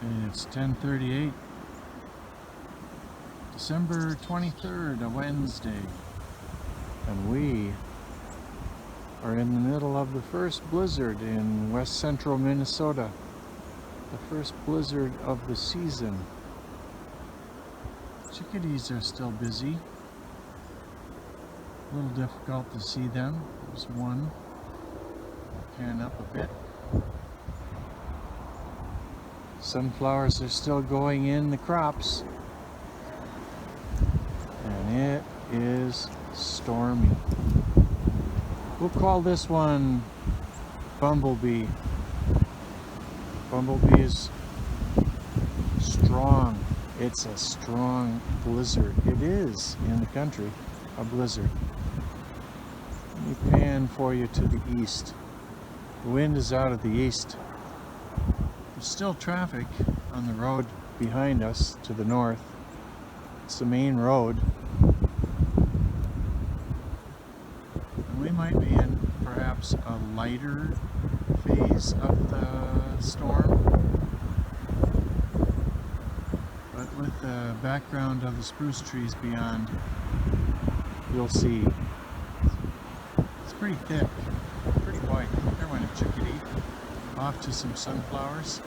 And it's 10:38, December 23rd, a Wednesday, and we are in the middle of the first blizzard in west central Minnesota, the first blizzard of the season. Chickadees are still busy. A little difficult to see them. There's one. Pan up a bit. Sunflowers are still going in the crops. And it is stormy. We'll call this one Bumblebee. Bumblebee is strong. It's a strong blizzard. It is, in the country, a blizzard. Let me pan for you to the east. The wind is out of the east. There's still traffic on the road behind us to the north. It's the main road. And we might be in perhaps a lighter phase of the storm. But with the background of the spruce trees beyond, you'll see it's pretty thick, pretty white. There went a chickadee off to some sunflowers.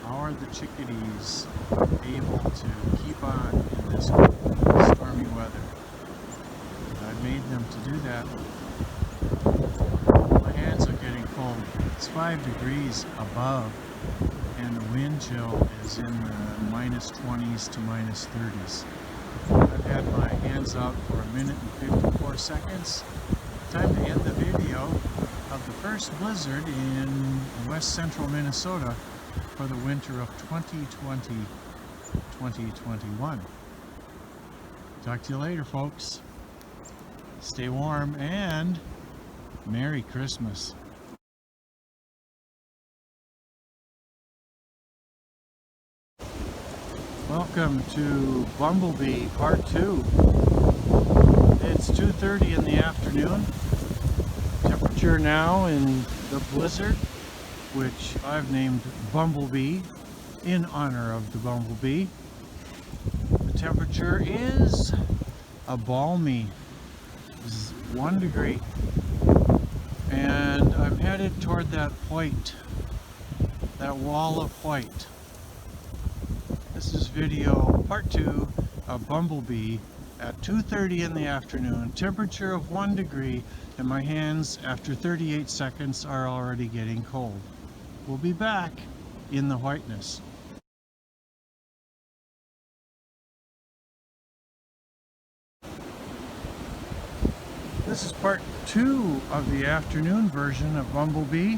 How are the chickadees able to keep on in this stormy weather? I've made them to do that. My hands are getting cold. It's 5 degrees above, and the wind chill is in the -20s to -30s. I've had my hands out for 1 minute and 54 seconds. Time to end the video of the first blizzard in west central Minnesota for the winter of 2020-2021. Talk to you later, folks. Stay warm and Merry Christmas. Welcome to Bumblebee Part 2. It's 2:30 in the afternoon. Temperature now in the blizzard, which I've named Bumblebee in honor of the bumblebee. The temperature is a balmy 1 degree, and I'm headed toward that white, that wall of white. This is video part 2 of Bumblebee at 2:30 in the afternoon, temperature of 1 degree, and my hands after 38 seconds are already getting cold. We'll be back in the whiteness. This is part 2 of the afternoon version of Bumblebee,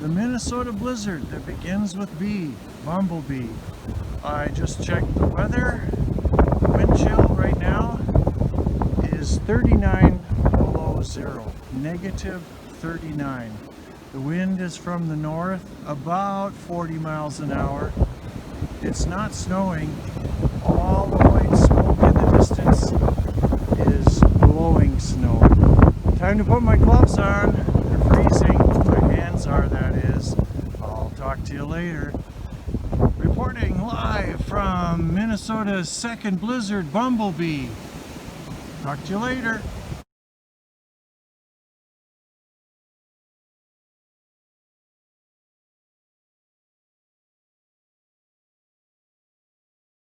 the Minnesota blizzard that begins with B, Bumblebee. I just checked the weather. Wind chill right now is 39 below zero, -39. The wind is from the north, about 40 miles an hour. It's not snowing. All the white smoke in the distance is blowing snow. Time to put my gloves on. They're freezing. My hands are, that is. I'll talk to you later. Reporting live from Minnesota's second blizzard, Bumblebee. Talk to you later.